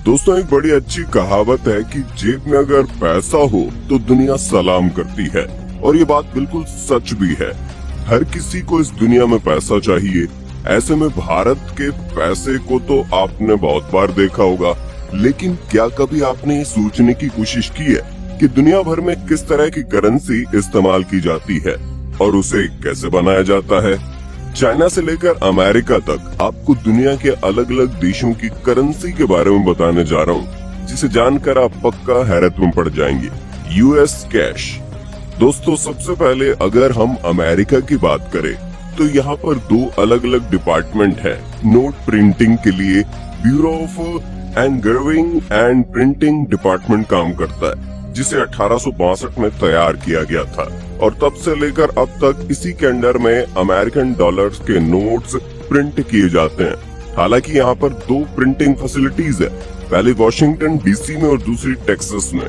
दोस्तों, एक बड़ी अच्छी कहावत है कि जेब में अगर पैसा हो तो दुनिया सलाम करती है। और ये बात बिल्कुल सच भी है। हर किसी को इस दुनिया में पैसा चाहिए। ऐसे में भारत के पैसे को तो आपने बहुत बार देखा होगा, लेकिन क्या कभी आपने ये सोचने की कोशिश की है कि दुनिया भर में किस तरह की करेंसी इस्तेमाल की जाती है और उसे कैसे बनाया जाता है? चाइना से लेकर अमेरिका तक आपको दुनिया के अलग अलग देशों की करेंसी के बारे में बताने जा रहा हूँ, जिसे जानकर आप पक्का हैरत में पड़ जाएंगे। US cash. दोस्तों, सबसे पहले अगर हम अमेरिका की बात करें तो यहाँ पर दो अलग अलग डिपार्टमेंट है। नोट प्रिंटिंग के लिए bureau of engraving and printing department काम करता है, जिसे 1862 में तैयार किया गया था और तब से लेकर अब तक इसी के अंडर में अमेरिकन डॉलर्स के नोट्स प्रिंट किए जाते हैं। हालांकि यहाँ पर दो प्रिंटिंग फैसिलिटीज है, पहले वॉशिंगटन डीसी में और दूसरी टेक्सास में।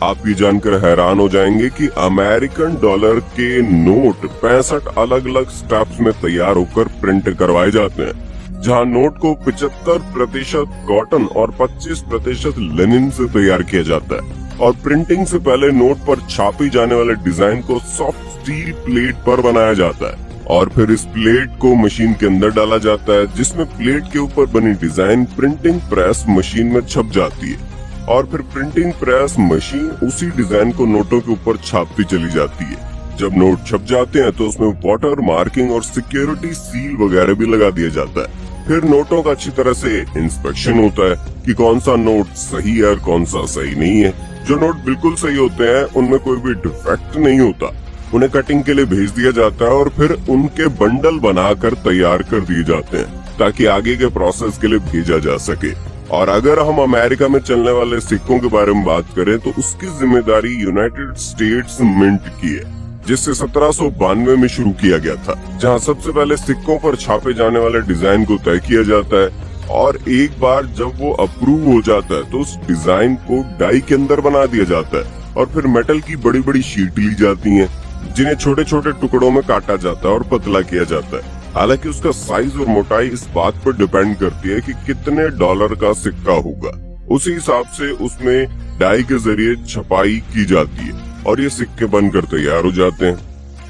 आप ये जानकर हैरान हो जाएंगे कि अमेरिकन डॉलर के नोट 65 अलग अलग स्टेप्स में तैयार होकर प्रिंट करवाए जाते हैं, जहाँ नोट को 75% कॉटन और 25% लिनन से तैयार किया जाता है। और प्रिंटिंग से पहले नोट पर छापी जाने वाले डिजाइन को सॉफ्ट स्टील प्लेट पर बनाया जाता है और फिर इस प्लेट को मशीन के अंदर डाला जाता है, जिसमें प्लेट के ऊपर बनी डिजाइन प्रिंटिंग प्रेस मशीन में छप जाती है और फिर प्रिंटिंग प्रेस मशीन उसी डिजाइन को नोटों के ऊपर छापती चली जाती है। जब नोट छप जाते हैं तो उसमें वाटर मार्किंग और सिक्योरिटी सील वगैरह भी लगा दिया जाता है। फिर नोटों का अच्छी तरह से इंस्पेक्शन होता है कि कौन सा नोट सही है और कौन सा सही नहीं है। जो नोट बिल्कुल सही होते हैं उनमें कोई भी डिफेक्ट नहीं होता, उन्हें कटिंग के लिए भेज दिया जाता है और फिर उनके बंडल बनाकर तैयार कर दिए जाते हैं ताकि आगे के प्रोसेस के लिए भेजा जा सके। और अगर हम अमेरिका में चलने वाले सिक्कों के बारे में बात करें तो उसकी जिम्मेदारी यूनाइटेड स्टेट्स मिंट की है, जिससे 1792 में शुरू किया गया था, जहां सबसे पहले सिक्कों पर छापे जाने वाले डिजाइन को तय किया जाता है और एक बार जब वो अप्रूव हो जाता है तो उस डिजाइन को डाई के अंदर बना दिया जाता है और फिर मेटल की बड़ी बड़ी शीट ली जाती हैं, जिन्हें छोटे छोटे टुकड़ों में काटा जाता है और पतला किया जाता है। हालांकि उसका साइज और मोटाई इस बात पर डिपेंड करती है कि कितने डॉलर का सिक्का होगा। उसी हिसाब से उसमें डाई के जरिए छपाई की जाती है और ये सिक्के बनकर तैयार हो जाते हैं।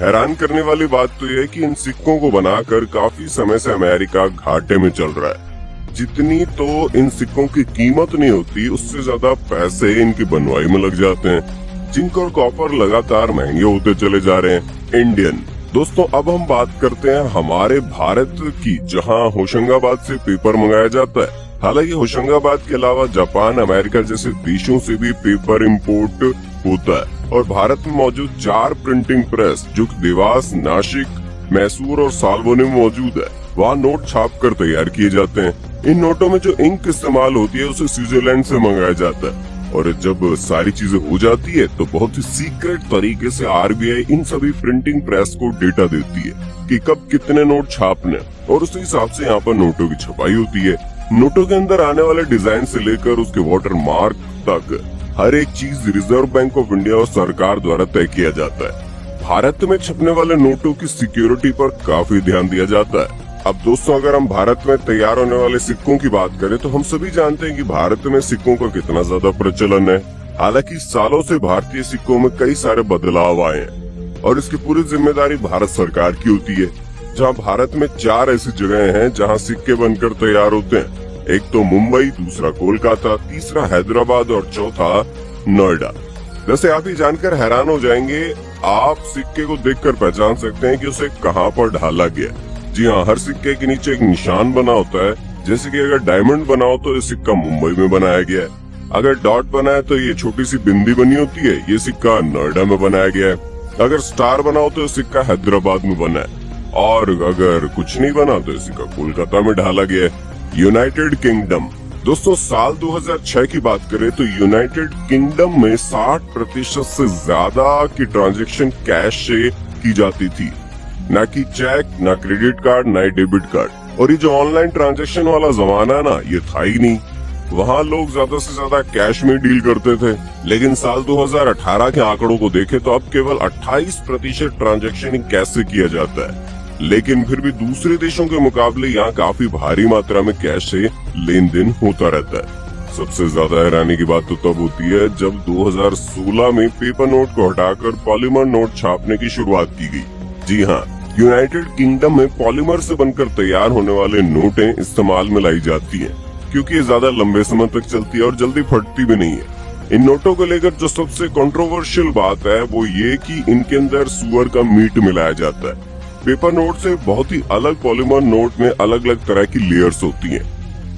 हैरान करने वाली बात तो यह है कि इन सिक्कों को बनाकर काफी समय से अमेरिका घाटे में चल रहा है। जितनी तो इन सिक्कों की कीमत नहीं होती, उससे ज्यादा पैसे इनकी बनवाई में लग जाते हैं। जिंक और कॉपर लगातार महंगे होते चले जा रहे हैं। इंडियन। दोस्तों, अब हम बात करते हैं हमारे भारत की, जहां होशंगाबाद से पेपर मंगाया जाता है। हालांकि होशंगाबाद के अलावा जापान, अमेरिका जैसे देशों से भी पेपर इम्पोर्ट होता है और भारत में मौजूद 4 प्रिंटिंग प्रेस जो देवास, नासिक, मैसूर और सालबोनी में मौजूद है, वहाँ नोट छाप कर तैयार किए जाते हैं। इन नोटों में जो इंक इस्तेमाल होती है उसे स्विट्जरलैंड से मंगाया जाता है और जब सारी चीजें हो जाती है तो बहुत ही सीक्रेट तरीके से आरबीआई इन सभी प्रिंटिंग प्रेस को डेटा देती है कि कब कितने नोट छापने, और उसी हिसाब से यहाँ पर नोटों की छपाई होती है। नोटों के अंदर आने वाले डिजाइन से लेकर उसके वाटर मार्क तक हर एक चीज रिजर्व बैंक ऑफ इंडिया और सरकार द्वारा तय किया जाता है। भारत में छपने वाले नोटों की सिक्योरिटी पर काफी ध्यान दिया जाता है। अब दोस्तों, अगर हम भारत में तैयार होने वाले सिक्कों की बात करें तो हम सभी जानते हैं कि भारत में सिक्कों का कितना ज्यादा प्रचलन है। हालांकि सालों से भारतीय सिक्कों में कई सारे बदलाव आए हैं और इसकी पूरी जिम्मेदारी भारत सरकार की होती है। जहां भारत में 4 ऐसी जगह हैं जहां सिक्के बनकर तैयार होते हैं। एक तो मुंबई, दूसरा कोलकाता, तीसरा हैदराबाद और चौथा नोएडा। वैसे आप ये जानकर हैरान हो जाएंगे, आप सिक्के को देखकर पहचान सकते हैं कि उसे कहाँ पर ढाला गया। जी हाँ, हर सिक्के के नीचे एक निशान बना होता है। जैसे कि अगर डायमंड बना हो तो ये सिक्का मुंबई में बनाया गया है, अगर डॉट बना है तो ये छोटी सी बिंदी बनी होती है, ये सिक्का नोएडा में बनाया गया है, अगर स्टार बना हो तो ये सिक्का हैदराबाद में बना है और अगर कुछ नहीं बना तो ये सिक्का कोलकाता में ढाला गया है। United kingdom. दोस्तों, साल 2006 की बात करें तो यूनाइटेड किंगडम में 60% से ज्यादा की ट्रांजैक्शन कैश से की जाती थी, ना कि चेक, ना क्रेडिट कार्ड, ना डेबिट कार्ड। और ये जो ऑनलाइन ट्रांजैक्शन वाला जमाना है ना, ये था ही नहीं। वहाँ लोग ज्यादा से ज्यादा कैश में डील करते थे। लेकिन साल 2018 के आंकड़ों को देखें तो अब केवल 28% ट्रांजैक्शन कैश से किया जाता है। लेकिन फिर भी दूसरे देशों के मुकाबले यहाँ काफी भारी मात्रा में कैश से लेन देन होता रहता है। सबसे ज्यादा हैरानी की बात तो तब होती है जब 2016 में पेपर नोट को हटाकर पॉलीमर नोट छापने की शुरुआत की गई। जी हाँ, यूनाइटेड किंगडम में पॉलीमर से बनकर तैयार होने वाले नोटें इस्तेमाल में लाई जाती हैं, क्योंकि ये ज्यादा लंबे समय तक चलती है और जल्दी फटती भी नहीं है। इन नोटों को लेकर जो सबसे कंट्रोवर्शियल बात है वो ये कि इनके अंदर सुअर का मीट मिलाया जाता है। पेपर नोट से बहुत ही अलग पॉलीमर नोट में अलग अलग तरह की लेयर्स होती हैं।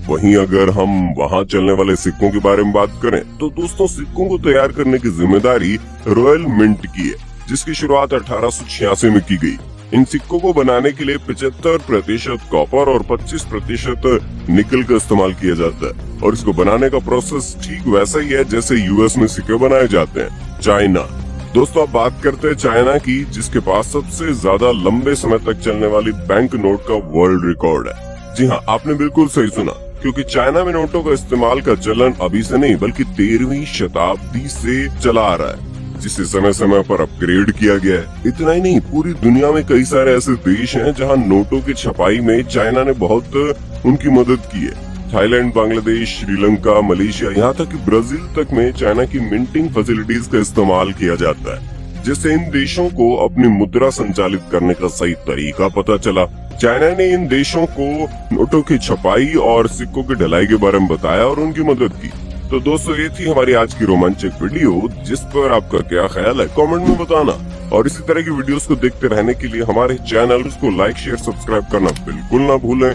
वहीं अगर हम वहां चलने वाले सिक्कों के बारे में बात करें तो दोस्तों, सिक्कों को तैयार करने की जिम्मेदारी रॉयल मिंट की है, जिसकी शुरुआत 1886 में की गई। इन सिक्कों को बनाने के लिए 75% कॉपर और 25% निकल का इस्तेमाल किया जाता है, और इसको बनाने का प्रोसेस ठीक वैसा ही है जैसे यूएस में सिक्के बनाए जाते हैं। चाइना। दोस्तों, अब बात करते हैं चाइना की, जिसके पास सबसे ज्यादा लंबे समय तक चलने वाली बैंक नोट का वर्ल्ड रिकॉर्ड है। जी हाँ, आपने बिल्कुल सही सुना, क्योंकि चाइना में नोटों का इस्तेमाल का चलन अभी से नहीं बल्कि 13वीं शताब्दी से चला आ रहा है, जिसे समय समय पर अपग्रेड किया गया है। इतना ही नहीं, पूरी दुनिया में कई सारे ऐसे देश हैं जहां नोटों की छपाई में चाइना ने बहुत उनकी मदद की है। थाईलैंड, बांग्लादेश, श्रीलंका, मलेशिया, यहाँ तक कि ब्राजील तक में चाइना की मिंटिंग फैसिलिटीज का इस्तेमाल किया जाता है, जिससे इन देशों को अपनी मुद्रा संचालित करने का सही तरीका पता चला। चाइना ने इन देशों को नोटों की छपाई और सिक्कों की ढलाई के बारे में बताया और उनकी मदद की। तो दोस्तों, ये थी हमारी आज की रोमांचक वीडियो, जिस पर आपका क्या ख्याल है कमेंट में बताना। और इसी तरह की वीडियोस को देखते रहने के लिए हमारे चैनल को लाइक, शेयर, सब्सक्राइब करना बिल्कुल ना भूलें।